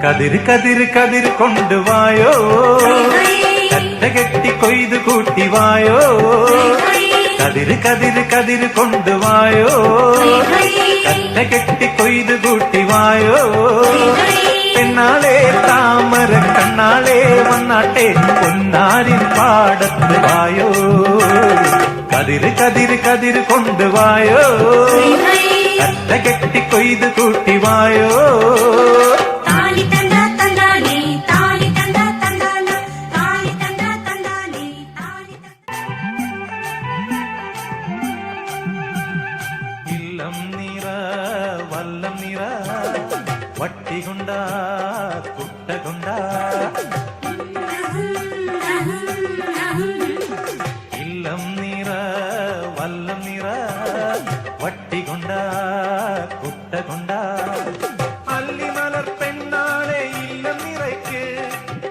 കതിര് കതിര് കതിര് കൊണ്ടുവായോ, കറ്റ കെട്ടി കൊയ്ത് കൂട്ടിവായോ. കതിര് കതിര് കതിര് കൊണ്ടുവായോ, കറ്റ കെട്ടി കൊയ്ത് കൂട്ടിവായോ. പെണ്ണാളെ താമര കണ്ണാളെ വന്നാട്ടെ പൊന്നാരിൻ പാടത്ത് വായോ. കതിര് കതിര് കതിര് കൊണ്ടുവായോ, കറ്റ കെട്ടി കൊയ്ത് കൂട്ടിവായോ. ഇല്ലം നിറ വല്ലം നിറ വട്ടികൊണ്ട കുട്ടകൊണ്ട. ഇല്ലം നിറ വല്ലം നിറ വട്ടികൊണ്ട കുട്ടകൊണ്ട. അല്ലിമലർ പെണ്ണാളെ ഇല്ലം നിറയ്ക്ക്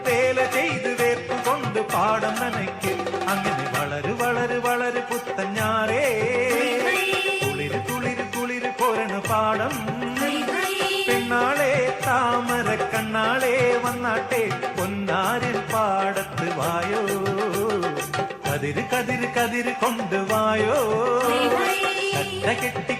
വേല ചെയ്ത് വേർപ്പ് കൊണ്ട് പാടം നനയ്ക്ക്. അങ്ങനെ വളര് വളര് വളര് പുത്തഞ്ഞാറേ കുളിര് കുളിര് കുളിര് പോരണു പാടം. പെണ്ണാളെ താമര കണ്ണാളെ വന്നാട്ടെ പൊന്നാരിൽ പാടത്ത് വായോ. കതിര് കതിര് കതിര് കൊണ്ടുവായോ, കറ്റ കെട്ടി